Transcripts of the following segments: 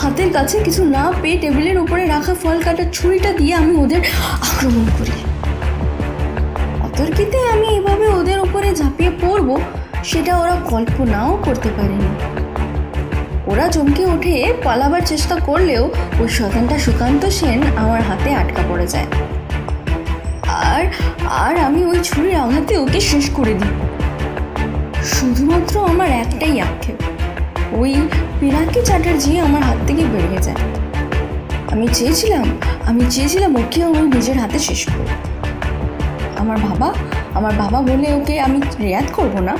হাতের কাছে কিছু না পেয়ে টেবিলের উপরে রাখা ফল কাটার ছুরিটা দিয়ে আমি ওদের আক্রমণ করি। অতর্কিতে আমি এভাবে ওদের উপরে ঝাঁপিয়ে পড়বো সেটা ওরা কল্পনাও করতে পারেনি। ওরা চমকে উঠে পালাবার চেষ্টা করলেও ওই শয়তানটা সুকান্ত সেন আমার হাতে আটকা পড়ে যায়। আর আমি ওই ছুরির আঘাতে ওকে শেষ করে দিই। শুধুমাত্র আমার একটাই আক্ষেপ, ওই পিনাকি চ্যাটার্জি আমার হাত থেকে বেরিয়ে যায়। আমি চেয়েছিলাম ওকে ওই নিজের হাতে শেষ করব। আমার বাবা বলে ওকে আমি রেয়াত করব না।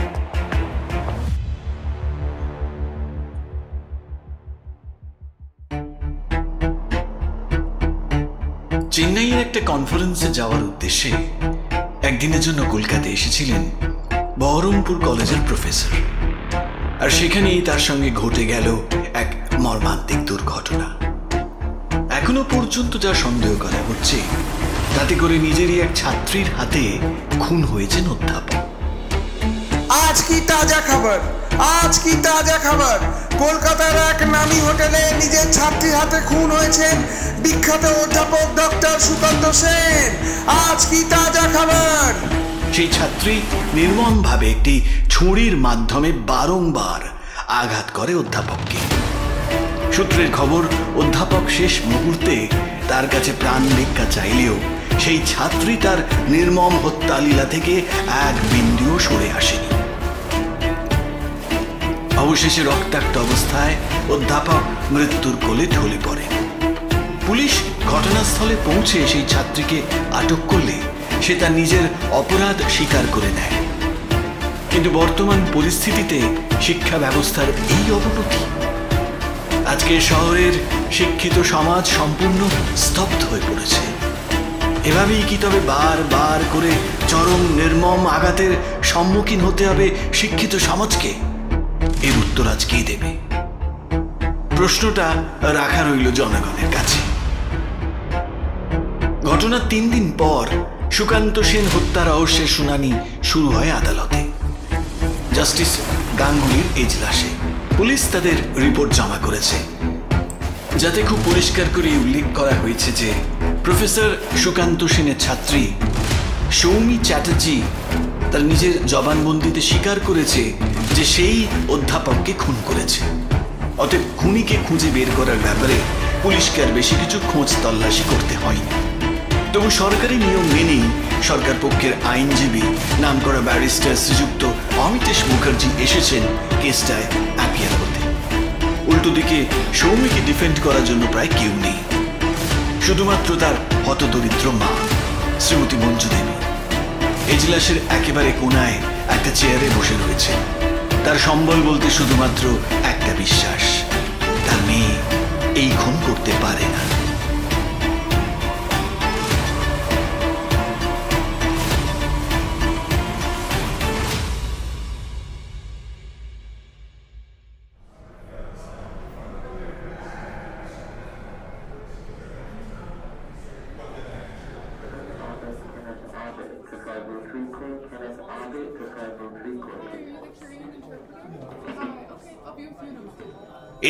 চেন্নাইয়ের একটা কনফারেন্সে যাওয়ার উদ্দেশ্যে একদিনের জন্য কলকাতায় এসেছিলেন বহরমপুর কলেজের প্রফেসর। আর সেখানেই তার সঙ্গে ঘটে গেল এক মর্মান্তিক দুর্ঘটনা। এখনো পর্যন্ত যা সন্দেহ করা হচ্ছে তাতে করে নিজেরই এক ছাত্রীর হাতে খুন হয়েছেন অধ্যাপক। আজ কি তাজা খবর, কলকাতার এক নামী হোটেলে নিজের ছাত্রীর হাতে খুন হয়েছেন বিখ্যাত অধ্যাপক ডক্টর সুকান্ত সেন। আজ কি তাজা খবর। সেই ছাত্রী নির্মমভাবে একটি ছুরির মাধ্যমে বারংবার আঘাত করে অধ্যাপককে। সূত্রের খবর, অধ্যাপক শেষ মুহূর্তে তার কাছে প্রাণ ভিক্ষা চাইলেও সেই ছাত্রী তার নির্মম হত্যালীলা থেকে এক বিন্দুও সরে আসেনি। অবশেষে রক্তাক্ত অবস্থায় অধ্যাপক মৃত্যুর কোলে ঢলে পড়ে। পুলিশ ঘটনাস্থলে পৌঁছে সেই ছাত্রীকে আটক করলে সে তার নিজের অপরাধ স্বীকার করে নেয়। কিন্তু বর্তমান পরিস্থিতিতে শিক্ষা ব্যবস্থার এই অবনতি, আজকে শহরের শিক্ষিত সমাজ সম্পূর্ণ স্তব্ধ হয়ে পড়েছে। এভাবেই কি তবে বারবার করে চরম নির্মম আঘাতের সম্মুখীন হতে হবে শিক্ষিত সমাজকে? এর উত্তর আজকেই দেবে। প্রশ্নটা রাখা রইল জনগণের কাছে। ঘটনার 3 দিন পর সুকান্ত সেন হত্যা রহস্যের শুনানি শুরু হয় আদালতে। জাস্টিস গাঙ্গুলির এজলাসে পুলিশ তাদের রিপোর্ট জমা করেছে, যাতে খুব পরিষ্কার করে উল্লেখ করা হয়েছে যে প্রফেসর সুকান্ত সেনের ছাত্রী সৌমি চ্যাটার্জি তার নিজের জবানবন্দিতে স্বীকার করেছে যে সেই অধ্যাপককে খুন করেছে। অতএব খুনিকে খুঁজে বের করার ব্যাপারে পুলিশকে আর বেশি কিছু খোঁজ তল্লাশি করতে হয়নি। তবু সরকারি নিয়ম মেনেই সরকার পক্ষের আইনজীবী নামকরা ব্যারিস্টার শ্রীযুক্ত অমিতেশ মুখার্জি এসেছেন কেসটায় অ্যাপিয়ার করতে। উল্টো দিকে সৌমিকে ডিফেন্ড করার জন্য প্রায় কেউ নেই, শুধুমাত্র তার হতদরিদ্র মা শ্রীমতী মঞ্জু দেবী। এজলাসের একেবারে কোনায় একটা চেয়ারে বসে রয়েছে। তার সম্বল বলতে শুধুমাত্র একটা বিশ্বাস, তার মেয়ে এই খুন করতে পারে না।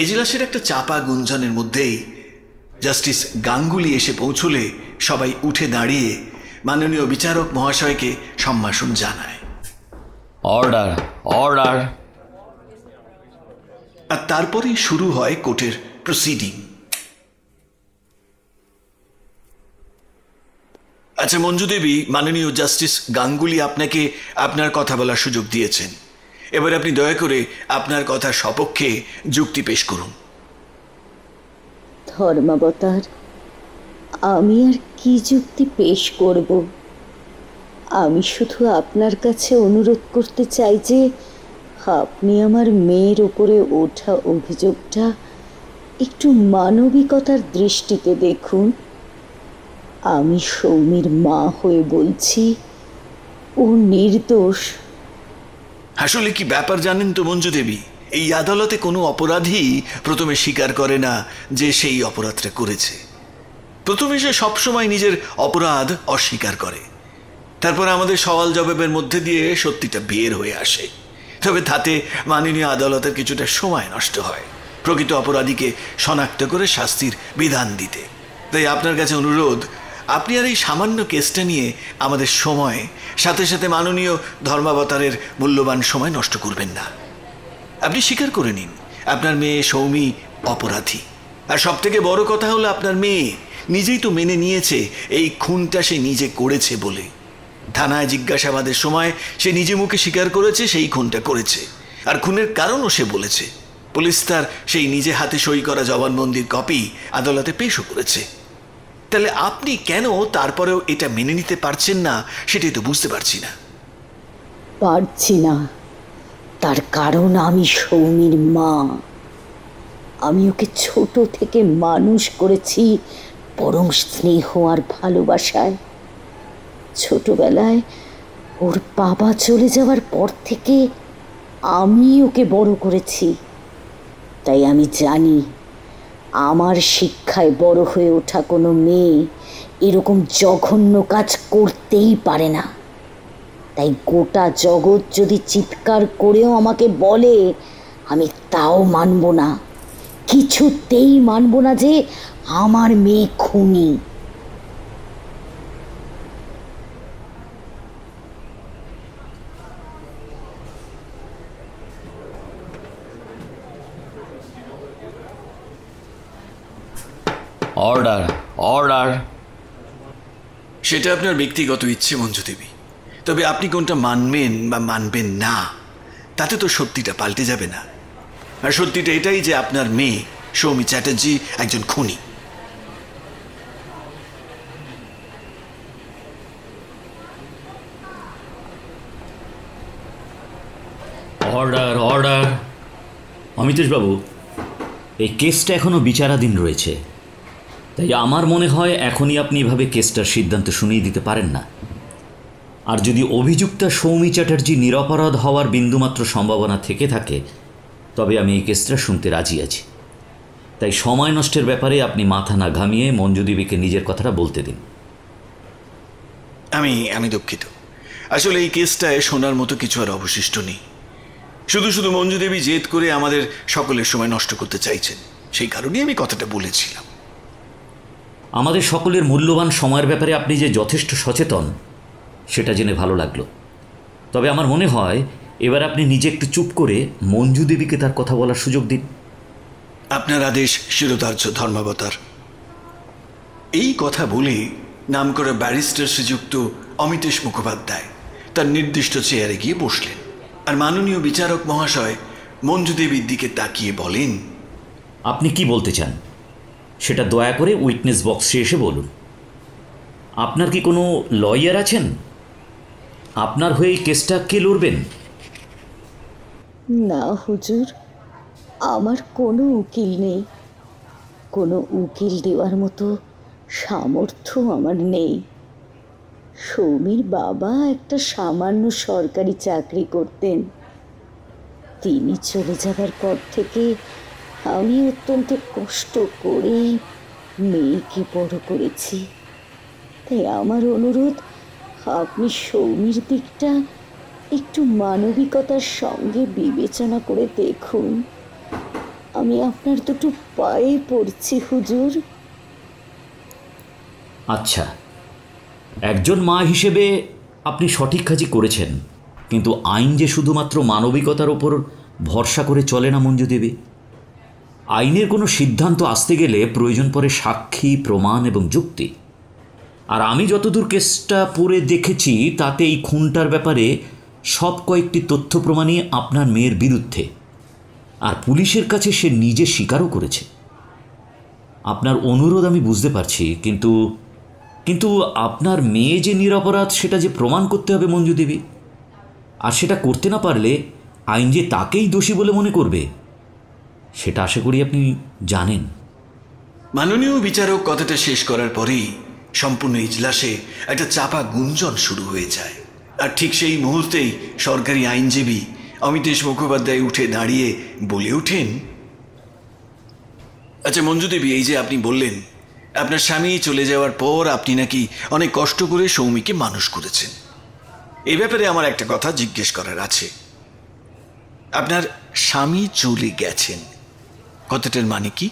এজলাসের একটা চাপা গুঞ্জনের মধ্যেই জাস্টিস গাঙ্গুলি এসে পৌঁছলে সবাই উঠে দাঁড়িয়ে মাননীয় বিচারক মহাশয়কে সম্ভাষণ জানায়। Order order. আর তারপরেই শুরু হয় কোর্টের প্রসিডিং। আচ্ছা মঞ্জু দেবী, মাননীয় জাস্টিস গাঙ্গুলি আপনাকে আপনার কথা বলার সুযোগ দিয়েছেন। এবার আপনি দয়া করে আপনার কথার সপক্ষে যুক্তি পেশ করুন। ধর্মাবতার, আমি আর কি যুক্তি পেশ করব? আমি শুধু আপনার কাছে অনুরোধ করতে চাই যে আপনি আমার মেয়ের ওপরে ওঠা অভিযোগটা একটু মানবিকতার দৃষ্টিতে দেখুন। আমি সৌমির মা হয়ে বলছি, ও নির্দোষ। আসলে কি ব্যাপার জানেন তো মঞ্জু দেবী, এই আদালতে কোনো অপরাধী প্রথমে স্বীকার করে না যে সেই অপরাধটা করেছে। প্রথমে সে সবসময় নিজের অপরাধ অস্বীকার করে, তারপর আমাদের সওয়াল জবাবের মধ্যে দিয়ে সত্যিটা বের হয়ে আসে। তবে তাতে মাননীয় আদালতের কিছুটা সময় নষ্ট হয়। প্রকৃত অপরাধীকে শনাক্ত করে শাস্তির বিধান দিতে। তাই আপনার কাছে অনুরোধ, আপনি আর এই সামান্য কেসটা নিয়ে আমাদের সময়, সাথে সাথে মাননীয় ধর্মাবতারের মূল্যবান সময় নষ্ট করবেন না। আপনি স্বীকার করে নিন আপনার মেয়ে সৌমি অপরাধী। আর সব থেকে বড় কথা হলো আপনার মেয়ে নিজেই তো মেনে নিয়েছে এই খুনটা সে নিজে করেছে বলে। থানায় জিজ্ঞাসাবাদের সময় সে নিজে মুখে স্বীকার করেছে সেই খুনটা করেছে, আর খুনের কারণও সে বলেছে। পুলিশ তার সেই নিজে হাতে সই করা জবানবন্দির কপি আদালতে পেশও করেছে। তাহলে আপনি কেন তারপরেও এটা মেনে নিতে পারছেন না সেটাই তো বুঝতে পারছি না। পারছি না, তার কারণ আমি সৌমির মা। আমি ওকে ছোট থেকে মানুষ করেছি পরম স্নেহ আর ভালোবাসায়। ছোটবেলায় ওর বাবা চলে যাওয়ার পর থেকে আমি ওকে বড় করেছি। তাই আমি জানি আমার শিক্ষায় বড় হয়ে ওঠা কোনো মেয়ে এরকম জঘন্য কাজ করতেই পারে না। তাই গোটা জগৎ যদি চিৎকার করেও আমাকে বলে, আমি তাও মানব না, কিছুতেই মানব না যে আমার মেয়ে খুনি। Order, order. সেটা আপনার ব্যক্তিগত ইচ্ছে মঞ্জু দেবী, তবে আপনি কোনটা মানবেন বা মানবেন না তাতে তো সত্যিটা পাল্টে যাবে না। আর সত্যিটা এটাই যে আপনার মেয়ে সৌমি চ্যাটার্জি একজন খুনি। Order, order. অমিতেশবাবু, এই কেসটা এখনও বিচারাধীন রয়েছে, তাই আমার মনে হয় এখনই আপনি এভাবে কেসটার সিদ্ধান্ত শুনিয়ে দিতে পারেন না। আর যদি অভিযুক্তা সৌমি চ্যাটার্জি নিরপরাধ হওয়ার বিন্দুমাত্র সম্ভাবনা থেকে থাকে, তবে আমি এই কেসটা শুনতে রাজি আছি। তাই সময় নষ্টের ব্যাপারে আপনি মাথা না ঘামিয়ে মঞ্জু দেবীকে নিজের কথাটা বলতে দিন। আমি দুঃখিত, আসলে এই কেসটায় শোনার মতো কিছু আর অবশিষ্ট নেই। শুধু শুধু মঞ্জু দেবী জেদ করে আমাদের সকলের সময় নষ্ট করতে চাইছেন, সেই কারণেই আমি কথাটা বলেছিলাম। আমাদের সকলের মূল্যবান সময়ের ব্যাপারে আপনি যে যথেষ্ট সচেতন সেটা জেনে ভালো লাগলো। তবে আমার মনে হয় এবার আপনি নিজে একটু চুপ করে মঞ্জু দেবীকে তার কথা বলার সুযোগ দিন। আপনার আদেশ শিরোধার্য ধর্মাবতার। এই কথা বলে নামকরা ব্যারিস্টার শ্রীযুক্ত অমিতেশ মুখোপাধ্যায় তার নির্দিষ্ট চেয়ারে গিয়ে বসলেন। আর মাননীয় বিচারক মহাশয় মঞ্জু দেবীর দিকে তাকিয়ে বলেন, আপনি কি বলতে চান সেটা দয়া করে উইটনেস বক্সে এসে বলুন। আপনার কি কোনো লয়ার আছেন? আপনার হয়ে এই কেসটা কে লড়বেন? না হুজুর, আমার কোনো উকিল নেই। কোনো উকিল দেওয়ার মতো সামর্থ্য আমার নেই। সৌমির বাবা একটা সামান্য সরকারি চাকরি করতেন। তিনি চলে যাবার পর থেকে আমি অত্যন্ত কষ্ট করে মেয়েকে বড় করেছি। তাই আমার অনুরোধ, আপনি সৌমির দিকটা একটু মানবিকতার সঙ্গে বিবেচনা করে দেখুন। আমি আপনার দুটো পায়ে পড়ছি হুজুর। আচ্ছা, একজন মা হিসেবে আপনি সঠিক কাজই করেছেন, কিন্তু আইন যে শুধুমাত্র মানবিকতার ওপর ভরসা করে চলে না মঞ্জু দেবী। আইনের কোনো সিদ্ধান্ত আসতে গেলে প্রয়োজন পড়ে সাক্ষী, প্রমাণ এবং যুক্তি। আর আমি যতদূর কেসটা পড়ে দেখেছি তাতে এই খুনটার ব্যাপারে সব কয়েকটি তথ্য প্রমাণই আপনার মেয়ের বিরুদ্ধে, আর পুলিশের কাছে সে নিজে স্বীকারও করেছে। আপনার অনুরোধ আমি বুঝতে পারছি, কিন্তু আপনার মেয়ে যে নিরপরাধ সেটা যে প্রমাণ করতে হবে মঞ্জু দেবী। আর সেটা করতে না পারলে আইন যে তাকেই দোষী বলে মনে করবে সেটা আশা করি আপনি জানেন। মাননীয় বিচারক কথাটা শেষ করার পরেই সম্পূর্ণ ইজলাসে একটা চাপা গুঞ্জন শুরু হয়ে যায়। আর ঠিক সেই মুহূর্তেই সরকারি আইনজীবী অমিতেশ মুখোপাধ্যায় উঠে দাঁড়িয়ে বলে ওঠেন, আচ্ছা মঞ্জু দেবী, এই যে আপনি বললেন আপনার স্বামী চলে যাওয়ার পর আপনি নাকি অনেক কষ্ট করে সৌমিকে মানুষ করেছেন, এই ব্যাপারে আমার একটা কথা জিজ্ঞেস করার আছে। আপনার স্বামী চলে গেছেন, কথাটার মানে কি?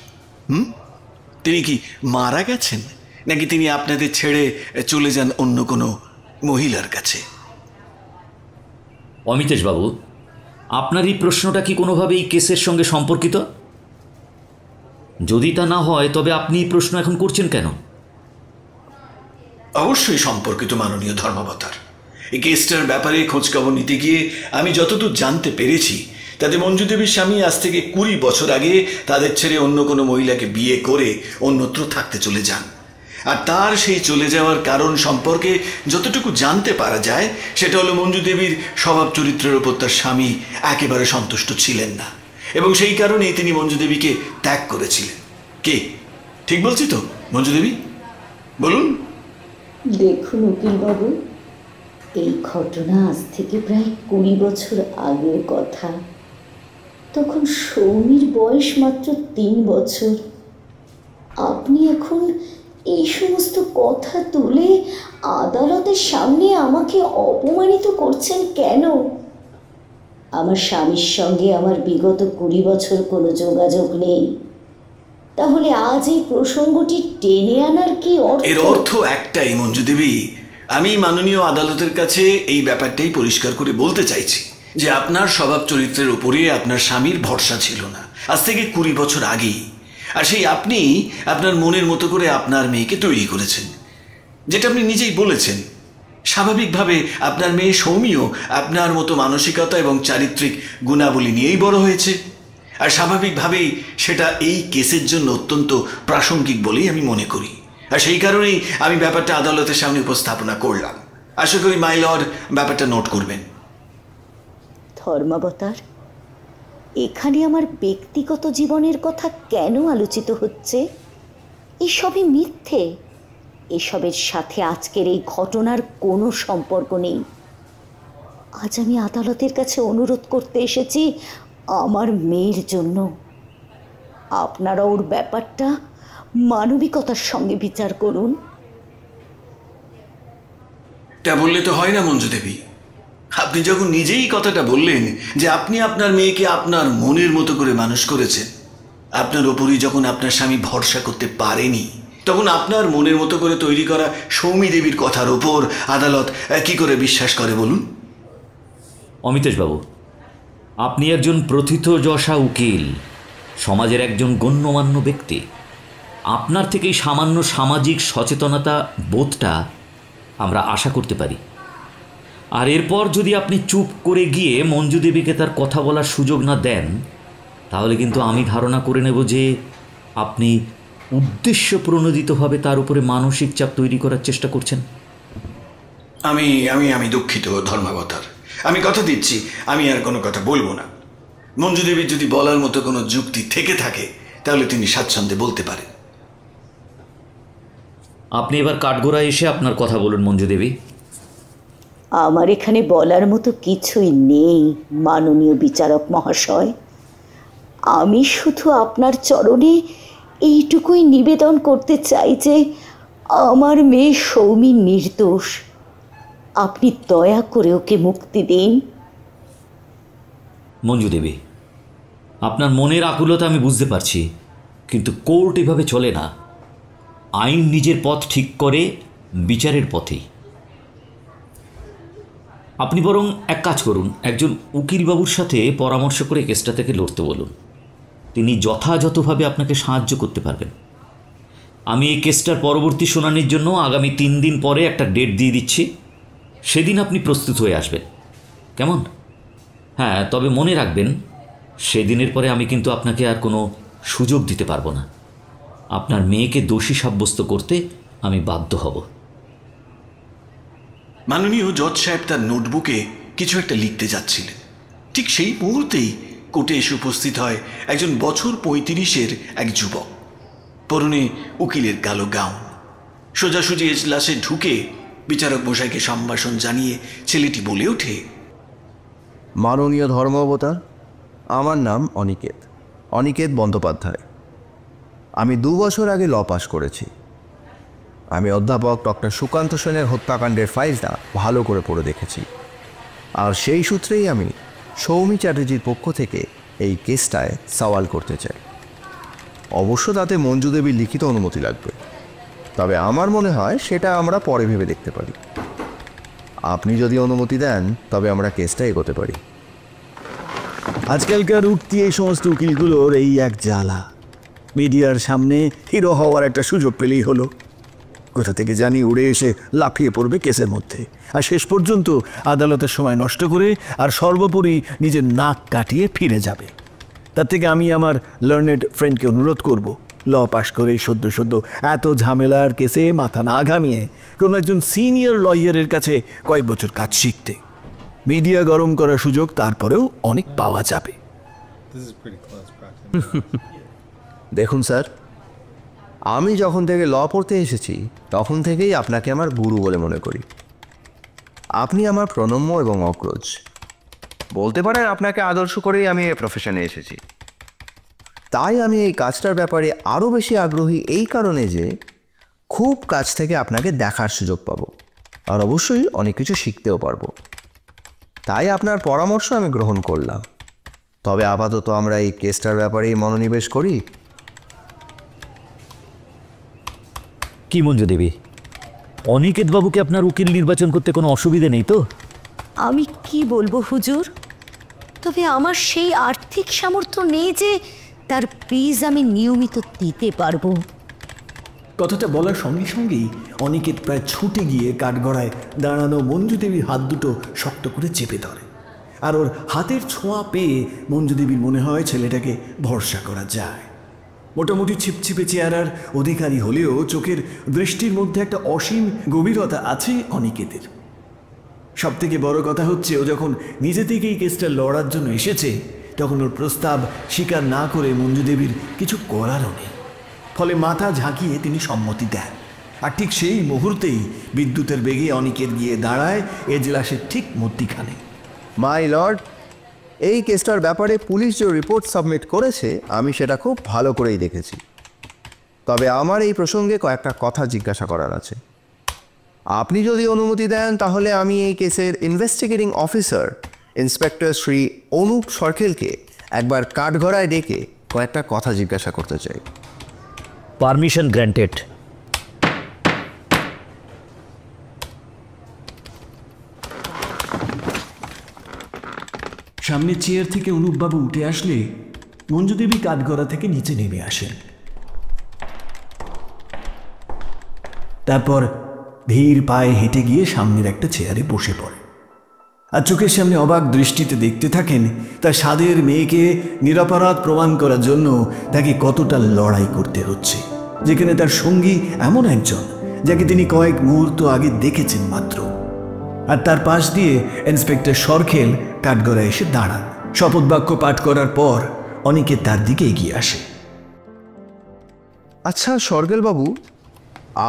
তিনি কি মারা গেছেন, নাকি তিনি আপনাদের ছেড়ে চলে যান অন্য কোনো মহিলার কাছে? অমিতেশবাবু, আপনার এই প্রশ্নটা কি কোনোভাবেই কেসের সঙ্গে সম্পর্কিত? যদি তা না হয় তবে আপনি এই প্রশ্ন এখন করছেন কেন? অবশ্যই সম্পর্কিত মাননীয় ধর্মাবতার। এই কেসটার ব্যাপারে খোঁজখবর নিতে গিয়ে আমি যতদূর জানতে পেরেছি, তাতে মঞ্জু দেবীর স্বামী আজ থেকে 20 বছর আগে তাদের ছেড়ে অন্য কোনো মহিলাকে বিয়ে করে অন্যত্র থাকতে চলে যান। আর তার সেই চলে যাওয়ার কারণ সম্পর্কে যতটুকু জানতে পারা যায়, সেটা হলো মঞ্জু দেবীর স্বভাব চরিত্রের ওপর তার স্বামী একেবারে সন্তুষ্ট ছিলেন না, এবং সেই কারণেই তিনি মঞ্জু দেবীকে ত্যাগ করেছিলেন। কে ঠিক বলছি তো মঞ্জু দেবী? বলুন। দেখুন উকিলবাবু, এই ঘটনা আজ থেকে প্রায় 20 বছর আগের কথা। তখন সৌমির বয়স মাত্র 3 বছর। আপনি এখন এই সমস্ত কথা তুলে আদালতের সামনে আমাকে অপমানিত করছেন কেন? আমার স্বামীর সঙ্গে আমার বিগত 20 বছর কোনো যোগাযোগ নেই, তাহলে আজ এই প্রসঙ্গটি টেনে আনার কি অর্থ? এর অর্থ একটাই মঞ্জু দেবী, আমি মাননীয় আদালতের কাছে এই ব্যাপারটাই পরিষ্কার করে বলতে চাইছি যে আপনার স্বভাব চরিত্রের উপরে আপনার স্বামীর ভরসা ছিল না আজ থেকে 20 বছর আগেই। আর সেই আপনি আপনার মনের মতো করে আপনার মেয়েকে তৈরি করেছেন, যেটা আপনি নিজেই বলেছেন। স্বাভাবিকভাবে আপনার মেয়ে সৌমিও আপনার মতো মানসিকতা এবং চারিত্রিক গুণাবলী নিয়েই বড় হয়েছে, আর স্বাভাবিকভাবেই সেটা এই কেসের জন্য অত্যন্ত প্রাসঙ্গিক বলেই আমি মনে করি। আর সেই কারণেই আমি ব্যাপারটা আদালতের সামনে উপস্থাপনা করলাম। আশা করি মাই লর্ড ব্যাপারটা নোট করবেন। ধর্মাবতার, এখানে আমার ব্যক্তিগত জীবনের কথা কেন আলোচিত হচ্ছে? এসবই মিথ্যে। এসবের সাথে আজকের এই ঘটনার কোনো সম্পর্ক নেই। আজ আমি আদালতের কাছে অনুরোধ করতে এসেছি আমার মেয়ের জন্য। আপনারা ওর ব্যাপারটা মানবিকতার সঙ্গে বিচার করুন। তা বললে তো হয় না মঞ্জু দেবী। আপনি যখন নিজেই কথাটা বললেন যে আপনি আপনার মেয়েকে আপনার মনের মতো করে মানুষ করেছেন, আপনার ওপরই যখন আপনার স্বামী ভরসা করতে পারেনি, তখন আপনার মনের মতো করে তৈরি করা সৌমি দেবীর কথার ওপর আদালত কি করে বিশ্বাস করে বলুন? অমিতেশবাবু, আপনি একজন প্রথিতযশা উকিল, সমাজের একজন গণ্যমান্য ব্যক্তি। আপনার থেকেই সামান্য সামাজিক সচেতনতা বোধটা আমরা আশা করতে পারি। আর এরপর যদি আপনি চুপ করে গিয়ে মঞ্জু দেবীকে তার কথা বলার সুযোগ না দেন, তাহলে কিন্তু আমি ধারণা করে নেব যে আপনি উদ্দেশ্য প্রণোদিতভাবে তার উপরে মানসিক চাপ তৈরি করার চেষ্টা করছেন। আমি আমি আমি দুঃখিত ধর্মাবতার। আমি কথা দিচ্ছি আমি আর কোনো কথা বলবো না। মঞ্জু দেবীর যদি বলার মতো কোনো যুক্তি থেকে থাকে তাহলে তিনি স্বাচ্ছন্দ্যে বলতে পারেন। আপনি এবার কাঠগোড়ায় এসে আপনার কথা বলুন মঞ্জু দেবী। আমার এখানে বলার মতো কিছুই নেই মাননীয় বিচারক মহাশয়। আমি শুধু আপনার চরণে এইটুকুই নিবেদন করতে চাই যে আমার মেয়ে সৌমি নির্দোষ। আপনি দয়া করে ওকে মুক্তি দিন। মঞ্জু দেবী, আপনার মনের আকুলতা আমি বুঝতে পারছি, কিন্তু কোর্ট এভাবে চলে না। আইন নিজের পথ ঠিক করে বিচারের পথেই। আপনি বরং এক কাজ করুন, একজন উকিলবাবুর সাথে পরামর্শ করে কেসটা থেকে লড়তে বলুন। তিনি যথাযথভাবে আপনাকে সাহায্য করতে পারবেন। আমি এই কেসটার পরবর্তী শুনানির জন্য আগামী 3 দিন পরে একটা ডেট দিয়ে দিচ্ছি। সেদিন আপনি প্রস্তুত হয়ে আসবেন, কেমন? হ্যাঁ, তবে মনে রাখবেন, সেদিনের পরে আমি কিন্তু আপনাকে আর কোনো সুযোগ দিতে পারবো না। আপনার মেয়েকে দোষী সাব্যস্ত করতে আমি বাধ্য হব। মাননীয় জজ সাহেব তার নোটবুকে কিছু একটা লিখতে যাচ্ছিলেন। ঠিক সেই মুহূর্তেই কোর্টে এসে উপস্থিত হয় একজন বছর 35-এর এক যুবক, পরনে উকিলের কালো গাউন। সোজাসুজি এজলাসে ঢুকে বিচারক মশাইকে সম্ভাষণ জানিয়ে ছেলেটি বলে ওঠে, মাননীয় ধর্মাবতার, আমার নাম অনিকেত বন্দ্যোপাধ্যায়। আমি 2 বছর আগে ল পাস করেছি। আমি অধ্যাপক ডক্টর সুকান্ত সেনের হত্যাকাণ্ডের ফাইলটা ভালো করে পড়ে দেখেছি, আর সেই সূত্রেই আমি সৌমি চ্যাটার্জির পক্ষ থেকে এই কেসটায় সওয়াল করতে চাই। অবশ্য তাতে মঞ্জু দেবীর লিখিত অনুমতি লাগবে, তবে আমার মনে হয় সেটা আমরা পরে ভেবে দেখতে পারি। আপনি যদি অনুমতি দেন তবে আমরা কেসটা এগোতে পারি। আজকালকার উঠতি এই সমস্ত উকিলগুলোর এই এক জ্বালা, মিডিয়ার সামনে হিরো হওয়ার একটা সুযোগ পেলেই হলো। কোথা থেকে জানি উড়ে এসে লাফিয়ে পড়বে কেসের মধ্যে, আর শেষ পর্যন্ত আদালতের সময় নষ্ট করে আর সর্বোপরি নিজের নাক কাটিয়ে ফিরে যাবে। তার থেকে আমি আমার লার্নেড ফ্রেন্ডকে অনুরোধ করব, ল পাশ করে সদ্য এত ঝামেলার কেসে মাথা না ঘামিয়ে কোনো একজন সিনিয়র লয়ারের কাছে কয়েক বছর কাজ শিখতে। মিডিয়া গরম করার সুযোগ তারপরেও অনেক পাওয়া যাবে। দেখুন স্যার, আমি যখন থেকে ল পড়তে এসেছি তখন থেকেই আপনাকে আমার গুরু বলে মনে করি। আপনি আমার প্রণম্য এবং অগ্রজ, বলতে পারেন আপনাকে আদর্শ করেই আমি এই প্রফেশনে এসেছি। তাই আমি এই কাজটার ব্যাপারে আরও বেশি আগ্রহী এই কারণে যে খুব কাছ থেকে আপনাকে দেখার সুযোগ পাবো, আর অবশ্যই অনেক কিছু শিখতেও পারবো। তাই আপনার পরামর্শ আমি গ্রহণ করলাম। তবে আপাতত আমরা এই কেসটার ব্যাপারেই মনোনিবেশ করি। কি মঞ্জু দেবী, অনিকেত বাবুকে আপনার উকিল নির্বাচন করতে কোনো অসুবিধে নেই তো? আমি কি বলবো হুজুর, তবে আমার সেই আর্থিক সামর্থ্য নেই যে তার ফিজ আমি নিয়মিত দিতে পারবো। কথাটা বলার সঙ্গে সঙ্গেই অনিকেত প্রায় ছুটে গিয়ে কাঠগড়ায় দাঁড়ানো মঞ্জু দেবীর হাত দুটো শক্ত করে চেপে ধরে, আর ওর হাতের ছোঁয়া পেয়ে মঞ্জু দেবীর মনে হয় ছেলেটাকে ভরসা করা যায়। মোটামুটি ছিপছিপে চেহারার অধিকারী হলেও চোখের দৃষ্টির মধ্যে একটা অসীম গভীরতা আছে অনিকেতের। সব থেকে বড় কথা হচ্ছে, ও যখন নিজে থেকেই কেসটা লড়ার জন্য এসেছে তখন ওর প্রস্তাব স্বীকার না করে মঞ্জু দেবীর কিছু করারও নেই। ফলে মাথা ঝাঁকিয়ে তিনি সম্মতি দেন, আর ঠিক সেই মুহূর্তেই বিদ্যুতের বেগে অনিকেত গিয়ে দাঁড়ায় এজলাসের ঠিক মধ্যিখানে। মাই লর্ড, এই কেসটার ব্যাপারে পুলিশ যে রিপোর্ট সাবমিট করেছে আমি সেটা খুব ভালো করেই দেখেছি। তবে আমার এই প্রসঙ্গে কয়েকটা কথা জিজ্ঞাসা করার আছে। আপনি যদি অনুমতি দেন তাহলে আমি এই কেসের investigating officer inspector Shri Anup সরকেলকে একবার কাঠগড়ায় ডেকে কয়েকটা কথা জিজ্ঞাসা করতে চাই। Permission granted. সামনের চেয়ার থেকে অনুপবাবু উঠে আসলে মঞ্জু দেবী কাঠগড়া থেকে নিচে নেমে আসেন। তারপর ধীর পায়ে হেঁটে গিয়ে সামনের একটা চেয়ারে বসে পড়ে, আর চোখের সামনে অবাক দৃষ্টিতে দেখতে থাকেন তার স্বাদের মেয়েকে নিরপরাধ প্রমাণ করার জন্য তাকে কতটা লড়াই করতে হচ্ছে, যেখানে তার সঙ্গী এমন একজন যাকে তিনি কয়েক মুহূর্ত আগে দেখেছেন মাত্র। আর তার পাশ দিয়ে ইন্সপেক্টর সরকেল কাঠগড়ায় এসে দাঁড়ান। শপথ বাক্য পাঠ করার পর অনেকে তার দিকে এগিয়ে আসে। আচ্ছা সরকেলবাবু,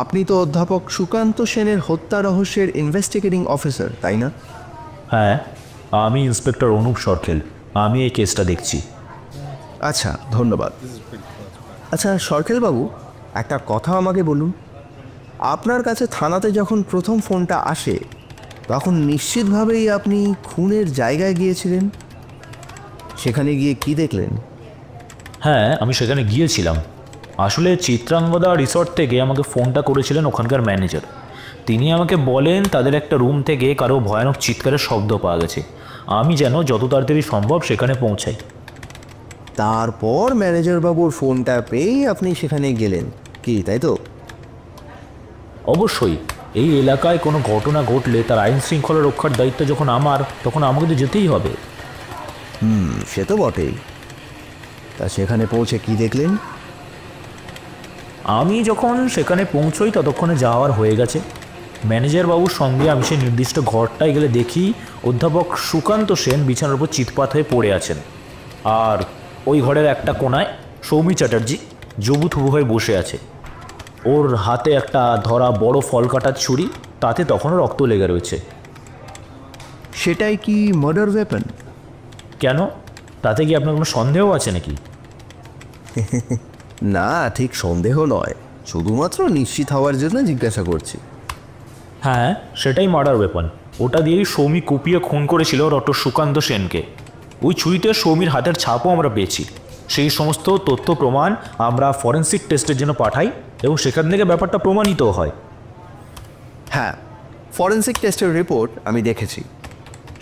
আপনি তো অধ্যাপক সুকান্ত সেনের হত্যা রহস্যের ইনভেস্টিগেটিং অফিসার, তাই না? হ্যাঁ, আমি ইন্সপেক্টর অনুপ সরকেল, আমি এই কেসটা দেখছি। আচ্ছা, ধন্যবাদ। আচ্ছা সরকেলবাবু, একটা কথা আমাকে বলুন, আপনার কাছে থানাতে যখন প্রথম ফোনটা আসে তখন নিশ্চিতভাবেই আপনি খুনের জায়গায় গিয়েছিলেন। সেখানে গিয়ে কি দেখলেন? হ্যাঁ, আমি সেখানে গিয়েছিলাম। আসলে চিত্রাঙ্গদা রিসর্ট থেকে আমাকে ফোনটা করেছিলেন ওখানকার ম্যানেজার। তিনি আমাকে বলেন তাদের একটা রুম থেকে কারো ভয়ানক চিৎকারের শব্দ পাওয়া গেছে, আমি যেন যত তাড়াতাড়ি সম্ভব সেখানে পৌঁছাই। তারপর ম্যানেজার বাবুর ফোনটা পেয়েই আপনি সেখানে গেলেন, কি তাই তো? অবশ্যই, এই এলাকায় কোনো ঘটনা ঘটলে তার আইন শৃঙ্খলা রক্ষার দায়িত্ব যখন আমার, তখন আমাকে তো যেতেই হবে। সে তো বটেই। তা সেখানে পৌঁছে কি দেখলেন? আমি যখন সেখানে পৌঁছই ততক্ষণে যাওয়ার হয়ে গেছে। ম্যানেজার বাবুর সঙ্গে আমি সেই নির্দিষ্ট ঘরটায় গেলে দেখি অধ্যাপক সুকান্ত সেন বিছানার উপর চিৎপাত হয়ে পড়ে আছেন, আর ওই ঘরের একটা কোনায় সৌমি চ্যাটার্জি জবুথুবু হয়ে বসে আছে। ওর হাতে একটা ধরা বড় ফল কাটার ছুরি, তাতে তখনও রক্ত লেগে রয়েছে। সেটাই কি মার্ডার ওয়েপন? কেন, তাতে কি আপনার কোনো সন্দেহ আছে নাকি? না, ঠিক সন্দেহ নয়, শুধুমাত্র নিশ্চিত হওয়ার জন্য জিজ্ঞাসা করছি। হ্যাঁ, সেটাই মার্ডার ওয়েপন। ওটা দিয়েই সৌমি কুপিয়ে খুন করেছিল ডক্টর সুকান্ত সেনকে। ওই ছুরিতে সৌমির হাতের ছাপও আমরা পেয়েছি। সেই সমস্ত তথ্য প্রমাণ আমরা ফরেন্সিক টেস্টের জন্য পাঠাই এবং সেখান থেকে ব্যাপারটা প্রমাণিত হয়। হ্যাঁ, ফরেন্সিক টেস্টের রিপোর্ট আমি দেখেছি।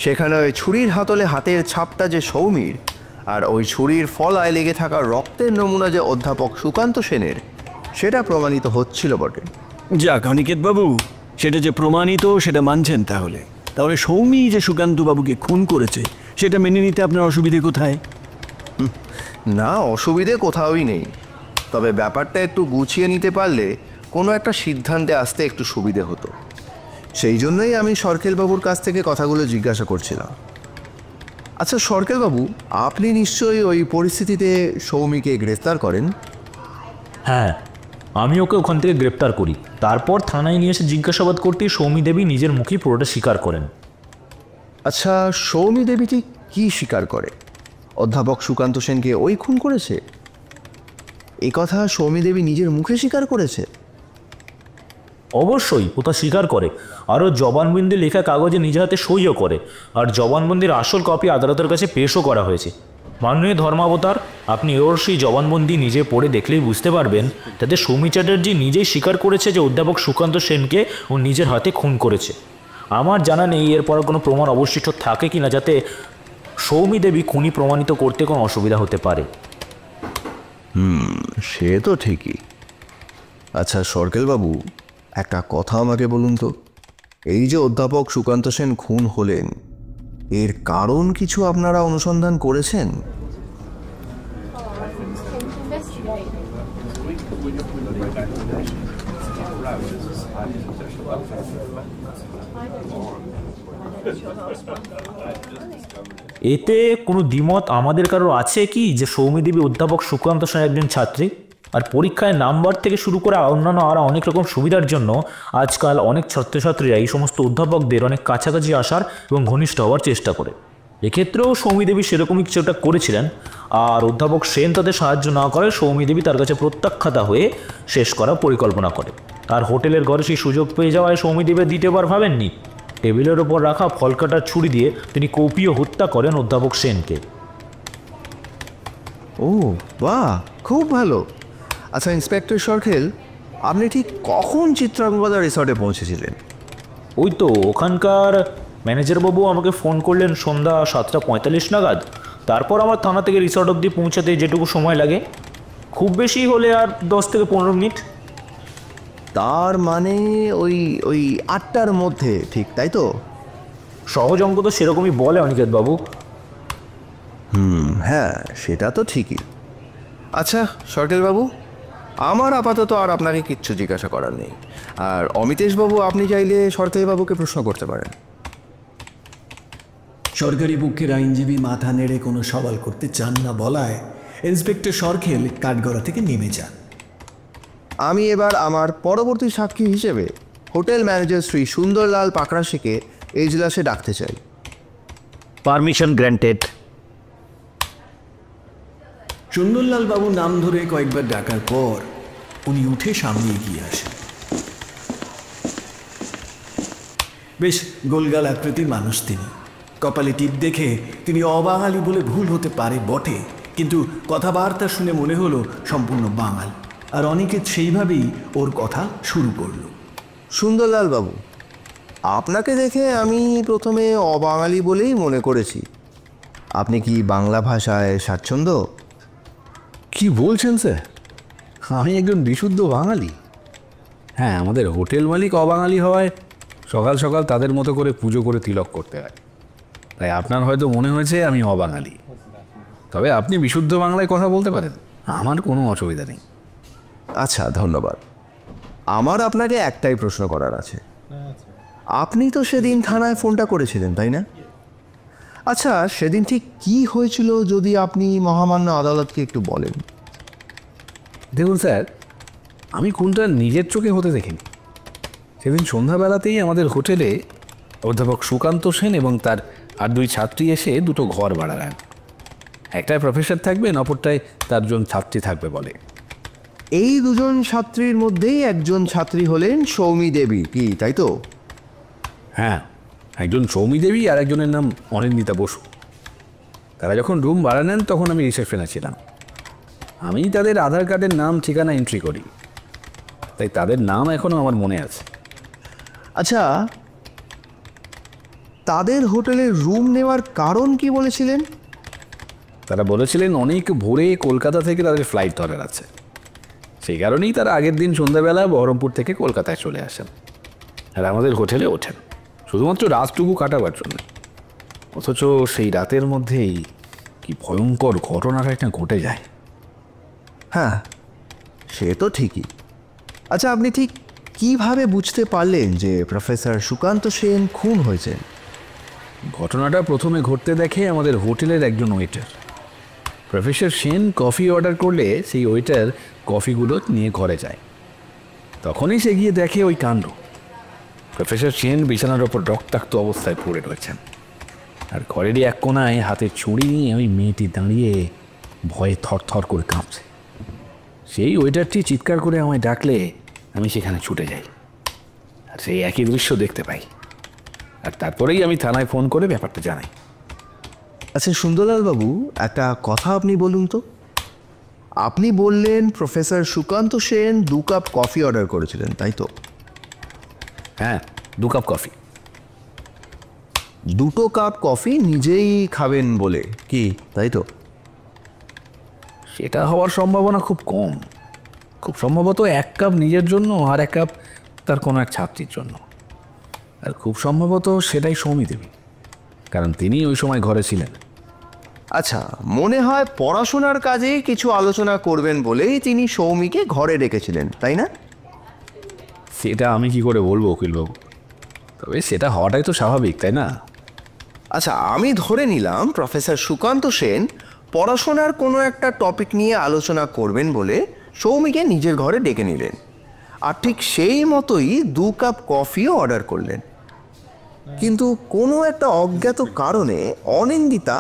সেখানে ওই ছুরির হাতলে হাতের ছাপটা যে সৌমির, আর ওই ছুরির ফলায় লেগে থাকা রক্তের নমুনা যে অধ্যাপক সুকান্ত সেনের, সেটা প্রমাণিত হচ্ছিল বটে। যাক অনিকেত বাবু, সেটা যে প্রমাণিত সেটা মানছেন। তাহলে সৌমি যে সুকান্ত বাবুকে খুন করেছে সেটা মেনে নিতে আপনার অসুবিধে কোথায়? না, অসুবিধে কোথাওই নেই, তবে ব্যাপারটা একটু গুছিয়ে নিতে পারলে কোনো একটা সিদ্ধান্তে আসতে একটু সুবিধে হতো। সেই জন্যই আমি সরকেলবাবুর কাছ থেকে কথাগুলো জিজ্ঞাসা করছিলাম। আচ্ছা সরকেলবাবু, আপনি নিশ্চয়ই ওই পরিস্থিতিতে সৌমিকে গ্রেফতার করেন? হ্যাঁ, আমি ওকে ওখান থেকে গ্রেপ্তার করি। তারপর থানায় নিয়ে এসে জিজ্ঞাসাবাদ করতেই সৌমি দেবী নিজের মুখেই পুরোটা স্বীকার করেন। আচ্ছা, সৌমি দেবী ঠিক কী স্বীকার করে? অধ্যাপক সুকান্ত সেনকে ওই খুন করেছে, এই কথা সৌমি দেবী নিজের মুখে স্বীকার করেছে? অবশ্যই ও তা স্বীকার করে, আরও জবানবন্দি লেখা কাগজে নিজের হাতে সইও করে, আর জবানবন্দির আসল কপি আদালতের কাছে পেশও করা হয়েছে। মাননীয় ধর্মাবতার, আপনি ওর সেই জবানবন্দি নিজে পড়ে দেখলেই বুঝতে পারবেন তাতে সৌমি চ্যাটার্জি নিজেই স্বীকার করেছে যে অধ্যাপক সুকান্ত সেনকে ও নিজের হাতে খুন করেছে। আমার জানা নেই এরপর কোনো প্রমাণ অবশিষ্ট থাকে কিনা যাতে সৌমি দেবী খুনি প্রমাণিত করতে কোনো অসুবিধা হতে পারে। সে তো ঠিকই। আচ্ছা সরকেলবাবু, একটা কথা আমাকে বলুন তো, এই যে অধ্যাপক সুকান্ত সেন খুন হলেন, এর কারণ কিছু আপনারা অনুসন্ধান করেছেন? এতে কোনো দ্বিমত আমাদের কারো আছে কি যে সৌমি দেবী অধ্যাপক সুকান্ত সেন একজন ছাত্রী? আর পরীক্ষায় নাম্বার থেকে শুরু করে অন্যান্য আরও অনেক রকম সুবিধার জন্য আজকাল অনেক ছাত্রছাত্রীরা এই সমস্ত অধ্যাপকদের অনেক কাছাকাছি আসার এবং ঘনিষ্ঠ হওয়ার চেষ্টা করে। এক্ষেত্রেও সৌমি দেবী সেরকমই কিছুটা করেছিলেন, আর অধ্যাপক সেন তাদের সাহায্য না করে সৌমি দেবী তার কাছে প্রত্যাখ্যাতা হয়ে শেষ করার পরিকল্পনা করে। আর হোটেলের ঘরে সেই সুযোগ পেয়ে যাওয়ায় সৌমি দেবী দ্বিতীয়বার ভাবেননি। টেবিলের ওপর রাখা ফল কাটার ছুরি দিয়ে তিনি কুপিয়ে হত্যা করেন অধ্যাপক সেনকে। ও বাহ, খুব ভালো। আচ্ছা ইন্সপেক্টর সরকেল, আপনি ঠিক কখন চিত্রাঙ্গদা রিসর্টে পৌঁছেছিলেন? ওই তো ওখানকার ম্যানেজারবাবু আমাকে ফোন করলেন সন্ধ্যা 7:45 নাগাদ। তারপর আমার থানা থেকে রিসর্ট অবধি পৌঁছাতে যেটুকু সময় লাগে, খুব বেশি হলে আর 10 থেকে 15 মিনিট। তার মানে ওই ওই 8টার মধ্যে, ঠিক তাই তো? সহজ অঙ্ক তো সেরকমই বলে অনিকেত বাবু। হ্যাঁ, সেটা তো ঠিকই। আচ্ছা সরকেলবাবু, আমার আপাতত আর আপনাকে কিচ্ছু জিজ্ঞাসা করার নেই। আর অমিতেশবাবু, আপনি চাইলে সরকারিবাবুকে প্রশ্ন করতে পারেন। সরকারি পক্ষের আইনজীবী মাথা নেড়ে কোনো সওয়াল করতে চান না বলায় ইন্সপেক্টর সরকেল কাঠগড়া থেকে নেমে যান। আমি এবার আমার পরবর্তী সাক্ষী হিসেবে হোটেল ম্যানেজার শ্রী সুন্দরলাল পাকড়াশিকে এজলাসে ডাকতে চাই। Permission granted. সুন্দরলাল বাবু নাম ধরে কয়েকবার ডাকার পর উনি উঠে সামনে এগিয়ে আসেন। বেশ গোলগাল আকৃতির মানুষ তিনি। কপালে টিপ দেখে তিনি অবাঙালি বলে ভুল হতে পারে বটে, কিন্তু কথাবার্তা শুনে মনে হলো সম্পূর্ণ বাঙাল। আর অনিকেত সেইভাবেই ওর কথা শুরু করল। সুন্দরলাল বাবু, আপনাকে দেখে আমি প্রথমে অবাঙালি বলেই মনে করেছি। আপনি কি বাংলা ভাষায় স্বাচ্ছন্দ্য? কি বলছেন স্যার? আমি একজন বিশুদ্ধ বাঙালি। হ্যাঁ, আমাদের হোটেল মালিক অবাঙালি হওয়ায় সকাল সকাল তাদের মতো করে পুজো করে তিলক করতে হয়, তাই আপনার হয়তো মনে হয়েছে আমি অবাঙালি। তবে আপনি বিশুদ্ধ বাংলায় কথা বলতে পারেন, আমার কোনো অসুবিধা নেই। আচ্ছা, ধন্যবাদ। আমার আপনাকে একটাই প্রশ্ন করার আছে। আপনি তো সেদিন থানায় ফোনটা করেছিলেন, তাই না? আচ্ছা, সেদিন ঠিক কী হয়েছিল যদি আপনি মহামান্য আদালতকে একটু বলেন। দেখুন স্যার, আমি খুনটা নিজের চোখে হতে দেখিনি। সেদিন সন্ধ্যাবেলাতেই আমাদের হোটেলে অধ্যাপক সুকান্ত সেন এবং তার আর 2 ছাত্রী এসে 2টো ঘর ভাড়া নেন। একটায় প্রফেসর থাকবেন, অপরটায় তার 1 ছাত্রী থাকবে বলে। এই 2জন ছাত্রীর মধ্যেই একজন ছাত্রী হলেন সৌমি দেবী, কি তাই তো? হ্যাঁ, একজন সৌমি দেবী আর একজনের নাম অনিন্দিতা বসু। তারা যখন রুম ভাড়া নেন তখন আমি রিসেপশনে ছিলাম। আমি তাদের আধার কার্ডের নাম ঠিকানা এন্ট্রি করি, তাই তাদের নাম এখনও আমার মনে আছে। আচ্ছা, তাদের হোটেলে রুম নেওয়ার কারণ কি বলেছিলেন? তারা বলেছিলেন অনেক ভোরে কলকাতা থেকে তাদের ফ্লাইট ধরার আছে, সেই কারণেই তারা আগের দিন সন্ধ্যাবেলা বহরমপুর থেকে কলকাতায় চলে আসেন আর আমাদের হোটেলে ওঠেন শুধুমাত্র রাতটুকু কাটাবার জন্য। অথচ সেই রাতের মধ্যেই কি ভয়ঙ্কর ঘটনাটা একটা ঘটে যায়। হ্যাঁ, সে তো ঠিকই। আচ্ছা, আপনি ঠিক কিভাবে বুঝতে পারলেন যে প্রফেসর সুকান্ত সেন খুন হয়েছেন? ঘটনাটা প্রথমে ঘটতে দেখে আমাদের হোটেলের একজন waiter. Professor Sen coffee order করলে সেই ওয়েটার কফিগুলো নিয়ে ঘরে যায়। তখনই সে গিয়ে দেখে ওই কাণ্ড। প্রফেসর সেন বিছানার ওপর রক্তাক্ত অবস্থায় পড়ে রয়েছেন, আর ঘরেরই এক কোনায় হাতে ছুরি নিয়ে ওই মেয়েটি দাঁড়িয়ে ভয়ে থরথর করে কাঁপছে। সেই ওয়েটারটি চিৎকার করে আমায় ডাকলে আমি সেখানে ছুটে যাই, আর সেই একই দৃশ্য দেখতে পাই। আর তারপরেই আমি থানায় ফোন করে ব্যাপারটা জানাই। আচ্ছা সুন্দরলাল বাবু, একটা কথা আপনি বলুন তো। আপনি বললেন professor Sukanta Sen 2 cup coffee order করেছিলেন, তাই তো? হ্যাঁ, 2 কাপ কফি। 2 কাপ কফি নিজেই খাবেন বলে কি, তাই তো? সেটা হওয়ার সম্ভাবনা খুব কম। খুব সম্ভবত 1 কাপ নিজের জন্য আর 1 কাপ তার কোনো এক ছাত্রীর জন্য। আর খুব সম্ভবত সেটাই সৌমি দেবী, কারণ তিনি ওই সময় ঘরে ছিলেন। আচ্ছা, মনে হয় পড়াশোনার কাজে কিছু আলোচনা করবেন বলেই তিনি সৌমিকে ঘরে রেখেছিলেন, তাই না? সেটা আমি কি করে বলবো উকিলবাবু, তবে সেটা হওয়াটাই তো স্বাভাবিক, তাই না? আচ্ছা, আমি ধরে নিলাম প্রফেসর সুকান্ত সেন পড়াশোনার কোনো একটা টপিক নিয়ে আলোচনা করবেন বলে সৌমিকে নিজের ঘরে ডেকে নিলেন, আর ঠিক সেই মতোই 2 কাপ কফিও অর্ডার করলেন। কিন্তু কোনো একটা অজ্ঞাত কারণে অনিন্দিতা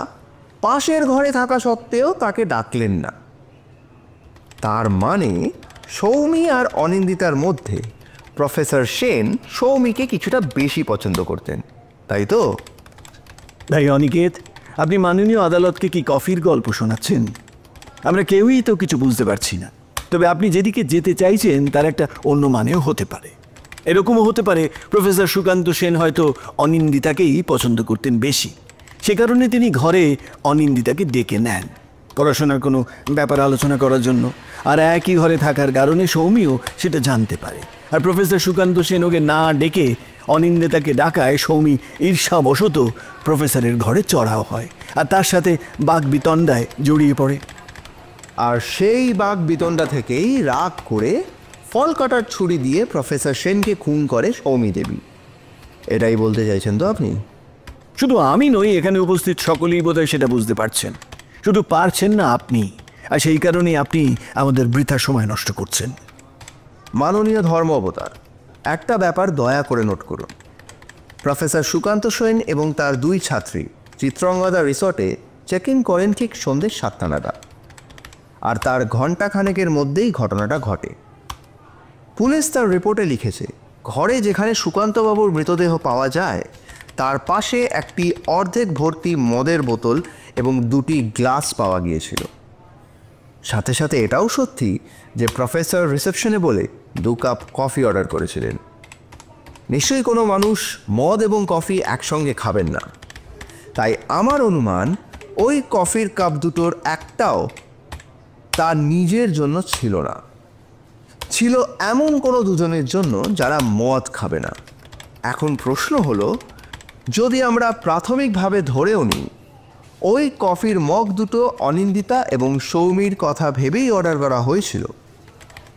পাশের ঘরে থাকা সত্ত্বেও তাকে ডাকলেন না। তার মানে সৌমি আর অনিন্দিতার মধ্যে প্রফেসর সেন সৌমিকে কিছুটা বেশি পছন্দ করতেন, তাই তো? ভাই অনিকেত, আপনি মাননীয় আদালতকে কি কফির গল্প শোনাচ্ছেন? আমরা কেউই তো কিছু বুঝতে পারছি না। তবে আপনি যেদিকে যেতে চাইছেন তার একটা অন্য মানেও হতে পারে। এরকমও হতে পারে প্রফেসর সুকান্ত সেন হয়তো অনিন্দিতাকেই পছন্দ করতেন বেশি, সে কারণে তিনি ঘরে অনিন্দিতাকে ডেকে নেন পড়াশোনার কোনো ব্যাপার আলোচনা করার জন্য। আর একই ঘরে থাকার কারণে সৌমিও সেটা জানতে পারে। আর প্রফেসর সুকান্ত সেন ওকে না ডেকে অনিন্দিতাকে ডাকায় সৌমি ঈর্ষাবশত প্রফেসরের ঘরে চড়াও হয়, আর তার সাথে বাকবিতণ্ডায় জড়িয়ে পড়ে। আর সেই বাক বিতণ্ডা থেকেই রাগ করে ফল কাটার ছুরি দিয়ে প্রফেসর সেনকে খুন করে সৌমি দেবী। এটাই বলতে চাইছেন তো আপনি? শুধু আমি নই, এখানে উপস্থিত সকলেই বোধহয় সেটা বুঝতে পারছেন। শুধু পারছেন না আপনি, আর সেই কারণেই আপনি আমাদের বৃথা সময় নষ্ট করছেন। মাননীয় ধর্ম অবতার, একটা ব্যাপার দয়া করে নোট করুন। প্রফেসর সুকান্ত সেন এবং তার 2 ছাত্রী চিত্রঙ্গদা রিসর্টে চেক ইন করেন ঠিক সন্ধ্যে 7টা নাগাদ, আর তার ঘণ্টাখানেকের মধ্যেই ঘটনাটা ঘটে। পুলিশ তার রিপোর্টে লিখেছে, ঘরে যেখানে সুকান্তবাবুর মৃতদেহ পাওয়া যায় তার পাশে একটি অর্ধেক ভর্তি মদের বোতল এবং 2টি গ্লাস পাওয়া গিয়েছিল। সাথে সাথে এটাও সত্যি যে প্রফেসর রিসেপশনে বলে 2 কাপ কফি অর্ডার করেছিলেন। নিশ্চয়ই কোনো মানুষ মদ এবং কফি একসঙ্গে খাবেন না, তাই আমার অনুমান ওই কফির কাপ দুটোর একটাও তার নিজের জন্য ছিল না, ছিল এমন কোনো দুজনের জন্য যারা মদ খাবে না। এখন প্রশ্ন হলো, যদি আমরা প্রাথমিকভাবে ধরেও নিই ওই কফির মগ দুটো অনিন্দিতা এবং সৌমির কথা ভেবেই অর্ডার করা হয়েছিল,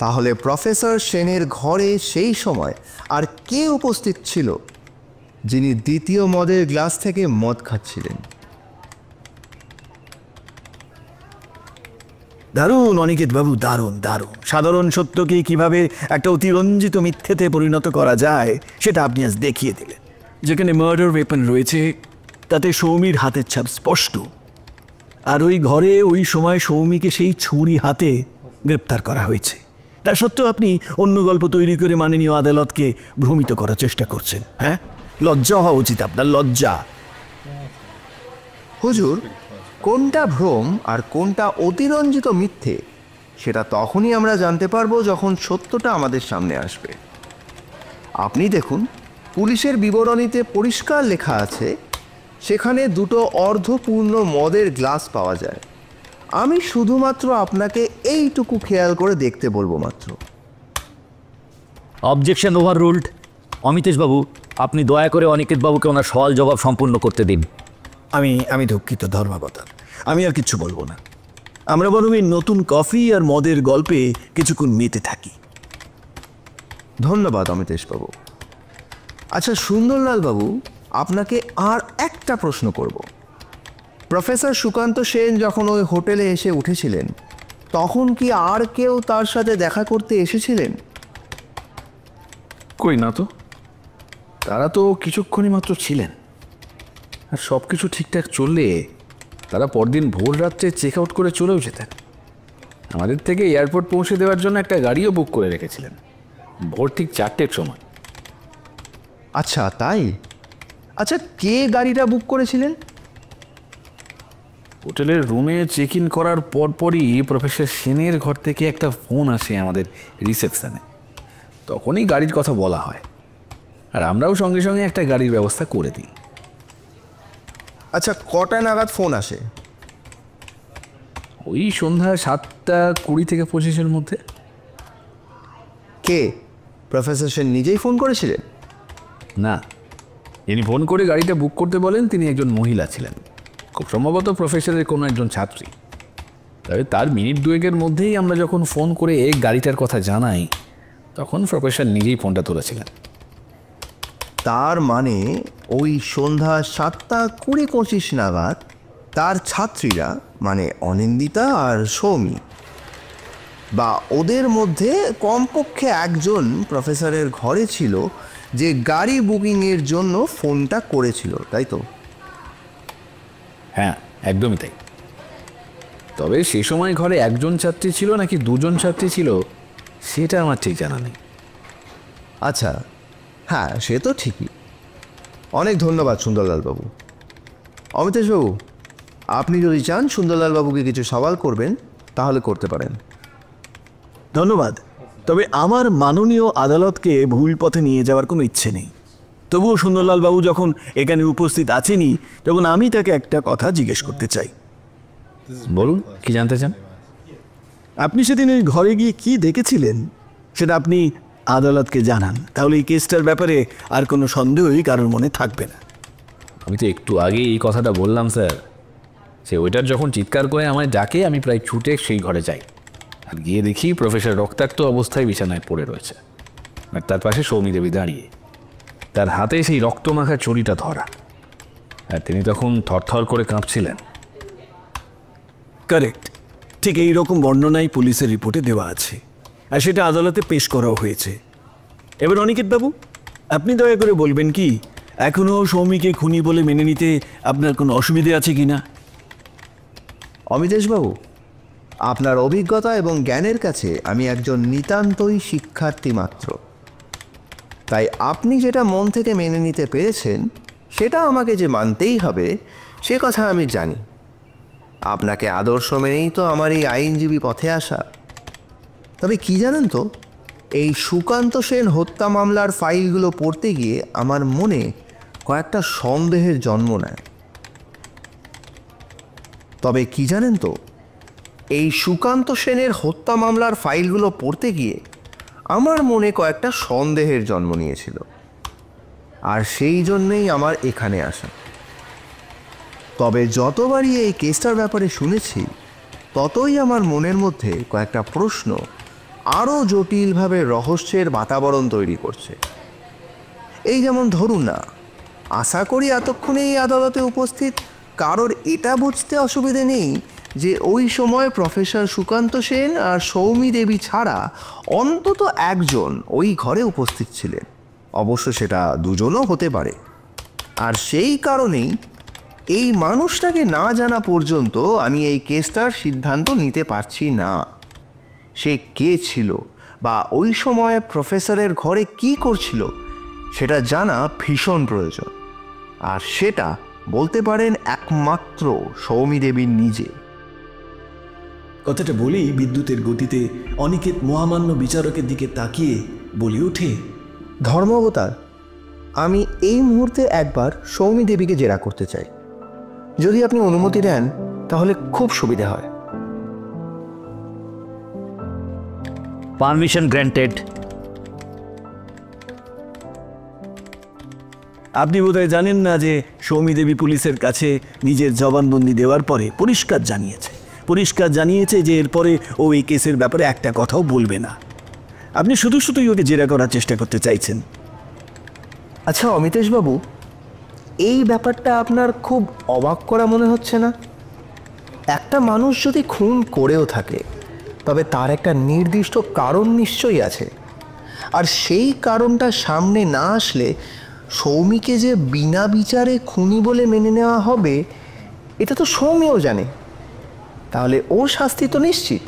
তাহলে প্রফেসর সেনের ঘরে সেই সময় আর কে উপস্থিত ছিল যিনি দ্বিতীয় মদের গ্লাস থেকে মদ খাচ্ছিলেন? দারুণ অনিকেত বাবু, দারুণ দারুণ। সাধারণ সত্যকে কিভাবে একটা অতিরঞ্জিত মিথ্যেতে পরিণত করা যায় সেটা আপনি আজ দেখিয়ে দিলেন। যেখানে মার্ডার ওয়েপন রয়েছে তাতে সৌমির হাতের ছাপ স্পষ্ট, আর ওই ঘরে ওই সময় সৌমিকে সেই ছুরি হাতে গ্রেপ্তার করা হয়েছে। তা সত্ত্বেও আপনি অন্য গল্প তৈরি করে মাননীয় আদালতকে ভ্রমিত করার চেষ্টা করছেন। হ্যাঁ, লজ্জা হওয়া উচিত আপনার, লজ্জা। হুজুর, কোনটা ভ্রম আর কোনটা অতিরঞ্জিত মিথ্যে সেটা তখনই আমরা জানতে পারবো যখন সত্যটা আমাদের সামনে আসবে। আপনি দেখুন, পুলিশের বিবরণীতে পরিষ্কার লেখা আছে সেখানে 2টো অর্ধপূর্ণ মদের গ্লাস পাওয়া যায়। আমি শুধুমাত্র আপনাকে এইটুকু খেয়াল করে দেখতে বলবো মাত্র। Objection over ruled. অমিতেশবাবু, আপনি দয়া করে অনিকেতবাবুকে ওনার সওয়াল জবাব সম্পূর্ণ করতে দিন। আমি দুঃখিত ধর্মাবতার, আমি আর কিচ্ছু বলবো না। আমরা বরং এই নতুন কফি আর মদের গল্পে কিছুক্ষণ মেতে থাকি। ধন্যবাদ অমিতেশবাবু। আচ্ছা সুন্দরলাল বাবু, আপনাকে আর একটা প্রশ্ন করব। প্রফেসর সুকান্ত সেন যখন ওই হোটেলে এসে উঠেছিলেন তখন কি আর কেউ তার সাথে দেখা করতে এসেছিলেন? কই না তো, তারা তো কিছুক্ষণই মাত্র ছিলেন। আর সব কিছু ঠিকঠাক চললে তারা পরদিন ভোর রাত্রে চেক আউট করে চলেও যেতেন। আমাদের থেকে এয়ারপোর্ট পৌঁছে দেওয়ার জন্য একটা গাড়িও বুক করে রেখেছিলেন ভোর ঠিক 4টের সময়। আচ্ছা তাই? আচ্ছা কে গাড়িটা বুক করেছিলেন? হোটেলের রুমে চেক ইন করার পরপরই প্রফেসর সেনের ঘর থেকে একটা ফোন আসে আমাদের রিসেপশনে। তখনই গাড়ির কথা বলা হয়, আর আমরাও সঙ্গে সঙ্গে একটা গাড়ির ব্যবস্থা করে দিই। আচ্ছা কটা নাগাদ ফোন আসে? ওই সন্ধ্যা 7:20 থেকে 25-এর মধ্যে। কে, প্রফেসর সেন নিজেই ফোন করেছিলেন? না, যিনি ফোন করে গাড়িটা বুক করতে বলেন তিনি একজন মহিলা ছিলেন, খুব সম্ভবত প্রফেসরের কোনো একজন ছাত্রী। তবে তার মিনিট 2-এর মধ্যেই আমরা যখন ফোন করে এই গাড়িটার কথা জানাই তখন প্রফেসর নিজেই ফোনটা তুলেছিলেন। তার মানে ওই সন্ধ্যা 7:20-25 নাগাদ তার ছাত্রীরা মানে অনিন্দিতা আর সৌমি বা ওদের মধ্যে কমপক্ষে একজন প্রফেসরের ঘরে ছিল যে গাড়ি বুকিংয়ের জন্য ফোনটা করেছিল, তাই তো? হ্যাঁ, একদমই তাই। তবে সে সময় ঘরে একজন ছাত্রী ছিল নাকি 2জন ছাত্রী ছিল সেটা আমার ঠিক জানা নেই। আচ্ছা, হ্যাঁ সে তো ঠিকই। অনেক ধন্যবাদ সুন্দরলাল বাবু। অমিতেশবাবু, আপনি যদি চান সুন্দরলাল বাবুকে কিছু সওয়াল করবেন তাহলে করতে পারেন। ধন্যবাদ। তবে আমার মাননীয় আদালতকে ভুল পথে নিয়ে যাওয়ার কোনো ইচ্ছে নেই। তবুও সুন্দরলাল বাবু যখন এখানে উপস্থিত আছেনই তখন আমি তাকে একটা কথা জিজ্ঞেস করতে চাই। বলুন, কি জানতে চান? আপনি সেদিন ওই ঘরে গিয়ে কি দেখেছিলেন সেটা আপনি আদালতকে জানান, তাহলে এই কেসটার ব্যাপারে আর কোনো সন্দেহই কারোর মনে থাকবে না। আমি তো একটু আগে এই কথাটা বললাম স্যার। সে ওইটার যখন চিৎকার করে আমায় ডাকে আমি প্রায় ছুটে সেই ঘরে যাই, আর গিয়ে দেখি প্রফেসর রক্তাক্ত অবস্থায় বিছানায় পড়ে রয়েছে, আর তার পাশে সৌমি দেবী দাঁড়িয়ে, তার হাতে সেই রক্তমাখা ছড়িটা ধরা, আর তিনি তখন থরথর করে কাঁপছিলেন। কারেক্ট, ঠিক এই রকম বর্ণনাই পুলিশের রিপোর্টে দেওয়া আছে, আর সেটা আদালতে পেশ করাও হয়েছে। এবার অনিকেতবাবু, আপনি দয়া করে বলবেন কি এখনও সৌমিকে খুনি বলে মেনে নিতে আপনার কোনো অসুবিধে আছে কি না? অমিতেশবাবু, আপনার অভিজ্ঞতা এবং জ্ঞানের কাছে আমি একজন নিতান্তই শিক্ষার্থী মাত্র। তাই আপনি যেটা মন থেকে মেনে নিতে পেরেছেন সেটা আমাকে যে মানতেই হবে সে কথা আমি জানি। আপনাকে আদর্শ মেনেই তো আমার এই আইনজীবী পথে আসা। তবে কি জানেন তো, এই সুকান্ত সেন হত্যা মামলার ফাইলগুলো পড়তে গিয়ে আমার মনে কয়েকটা সন্দেহের জন্ম নেয়। তবে কি জানেন তো, এই সুকান্ত সেনের হত্যা মামলার ফাইলগুলো পড়তে গিয়ে আমার মনে কয়েকটা সন্দেহের জন্ম নিয়েছিল, আর সেই জন্যেই আমার এখানে আসা। তবে যতবারই এই কেসটার ব্যাপারে শুনেছি ততই আমার মনের মধ্যে কয়েকটা প্রশ্ন আরও জটিলভাবে রহস্যের বাতাবরণ তৈরি করছে। এই যেমন ধরুন না, আশা করি এতক্ষণে এই আদালতে উপস্থিত কারোর এটা বুঝতে অসুবিধে নেই যে ওই সময় প্রফেসর সুকান্ত সেন আর সৌমি দেবী ছাড়া অন্তত একজন ওই ঘরে উপস্থিত ছিলেন। অবশ্য সেটা দুজনও হতে পারে। আর সেই কারণেই এই মানুষটাকে না জানা পর্যন্ত আমি এই কেসটার সিদ্ধান্ত নিতে পারছি না। সে কে ছিল বা ওই সময় প্রফেসরের ঘরে কি করছিল সেটা জানা ভীষণ প্রয়োজন, আর সেটা বলতে পারেন একমাত্র সৌমি দেবীর নিজে। কথাটা বলেই বিদ্যুতের গতিতে অনিকেত মহামান্য বিচারকের দিকে তাকিয়ে বলে ওঠে, ধর্মাবতার, আমি এই মুহূর্তে একবার সৌমি দেবীকে জেরা করতে চাই। যদি আপনি অনুমতি দেন তাহলে খুব সুবিধা হয়। Permission granted. আপনি বোধহয় জানেন না যে সৌমি দেবী পুলিশের কাছে নিজের জবানবন্দি দেওয়ার পরে পরিষ্কার জানিয়েছে যে এরপরে ও এই কেসের ব্যাপারে একটা কথাও বলবে না। আপনি শুধুই ওকে জেরা করার চেষ্টা করতে চাইছেন। আচ্ছা অমিতেশবাবু, এই ব্যাপারটা আপনার খুব অবাক করা মনে হচ্ছে না? একটা মানুষ যদি খুন করেও থাকে তবে তার একটা নির্দিষ্ট কারণ নিশ্চয়ই আছে, আর সেই কারণটা সামনে না আসলে সৌমিকে যে বিনা বিচারে খুনি বলে মেনে নেওয়া হবে এটা তো সৌমিও জানে। তাহলে ওর শাস্তি তো নিশ্চিত,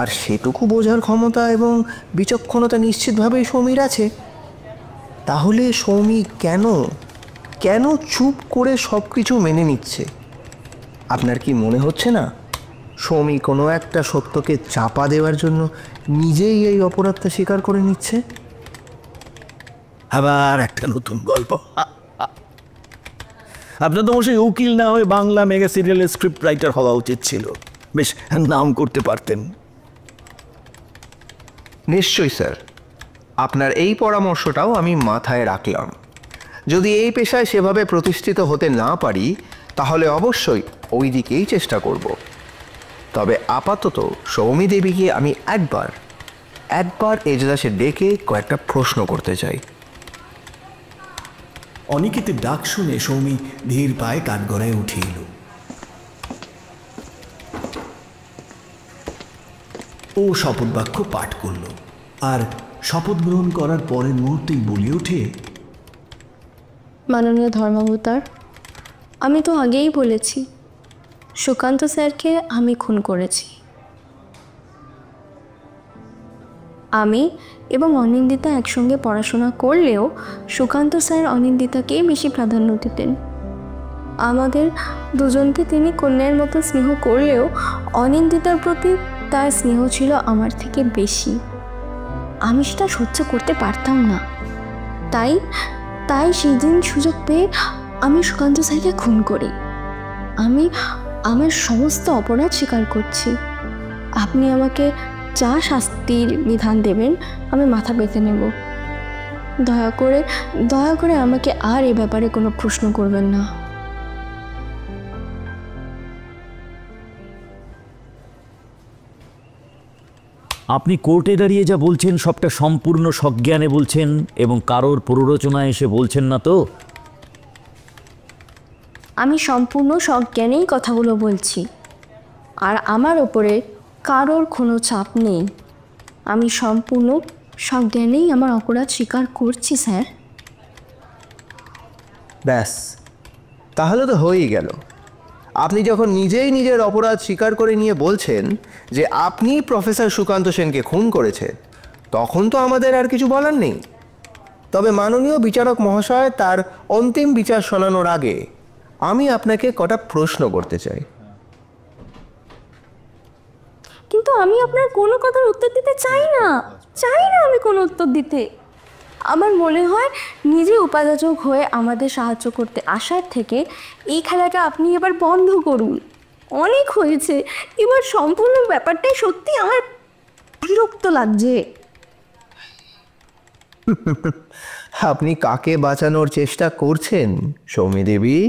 আর সেটুকু বোঝার ক্ষমতা এবং বিচক্ষণতা নিশ্চিতভাবেই সৌমির আছে। তাহলে সৌমি কেন চুপ করে সব কিছু মেনে নিচ্ছে? আপনার কি মনে হচ্ছে না সৌমি কোনো একটা সত্যকে চাপা দেওয়ার জন্য নিজেই এই অপরাধটা স্বীকার করে নিচ্ছে? আবার একটা নতুন গল্প। আপনার তো অবশ্যই উকিল না হয়ে বাংলা মেগা সিরিয়ালের স্ক্রিপ্ট রাইটার হওয়া উচিত ছিল, বেশ নাম করতে পারতেন। নিশ্চয়ই স্যার, আপনার এই পরামর্শটাও আমি মাথায় রাখলাম। যদি এই পেশায় সেভাবে প্রতিষ্ঠিত হতে না পারি তাহলে অবশ্যই ওই দিকেই চেষ্টা করব। তবে আপাতত সৌমি দেবীকে আমি একবার এজলাসে ডেকে কয়েকটা প্রশ্ন করতে চাই। অনিকেতের ডাক শুনে সৌমি ধীর পায়ে কাঠগড়ায় উঠে এলো। ও শপথ বাক্য পাঠ করল, আর শপথ গ্রহণ করার পরের মুহূর্তেই বলে ওঠে, মাননীয় ধর্মাবতার, আমি তো আগেই বলেছি সুকান্ত স্যারকে আমি খুন করেছি। আমি এবং অনিন্দিতা একসঙ্গে পড়াশোনা করলেও সুকান্ত স্যার অনিন্দিতাকেই বেশি প্রাধান্য দিতেন। আমাদের দুজনকে তিনি কন্যার মতো স্নেহ করলেও অনিন্দিতার প্রতি তার স্নেহ ছিল আমার থেকে বেশি। আমি সেটা সহ্য করতে পারতাম না। তাই সেদিন সুযোগ পেয়ে আমি সুকান্ত স্যারকে খুন করি। আমি আমার সমস্ত অপরাধ স্বীকার করছি। আপনি আমাকে যা শাস্তির বিধান দেবেন আমি মাথা পেতে নেব। দয়া করে আমাকে আর এ ব্যাপারে কোনো প্রশ্ন করবেন না। আপনি কোর্টে দাঁড়িয়ে যা বলছেন সবটা সম্পূর্ণ সজ্ঞানে বলছেন এবং কারোর প্ররোচনায় এসে বলছেন না তো? আমি সম্পূর্ণ সজ্ঞানেই কথাগুলো বলছি, আর আমার ওপরে কারোর কোনো চাপ নেই। আমি সম্পূর্ণ সজ্ঞানেই আমার অপরাধ স্বীকার করছি স্যার। ব্যাস, তাহলে তো হয়েই গেল। আপনি যখন নিজেই নিজের অপরাধ স্বীকার করে নিয়ে বলছেন যে আপনি প্রফেসর সুকান্ত সেনকে খুন করেছেন, তখন তো আমাদের আর কিছু বলার নেই। তবে মাননীয় বিচারক মহাশয়, তার অন্তিম বিচার শোনানোর আগে আমি আপনাকে কটা প্রশ্ন করতে চাই। কিন্তু আমি আপনার কোনো কথার উত্তর দিতে চাই না আমি কোনো উত্তর দিতে। আমার মনে হয় নিজে উপাযাচক হয়ে আমাদের সাহায্য করতে আসার থেকে এই খেলাটা আপনি এবার বন্ধ করুন। অনেক হয়েছে, এবার সম্পূর্ণ ব্যাপারটাই সত্যি আমার বিরক্ত লাগছে। আপনি কাকে বাঁচানোর চেষ্টা করছেন সৌমি দেবী?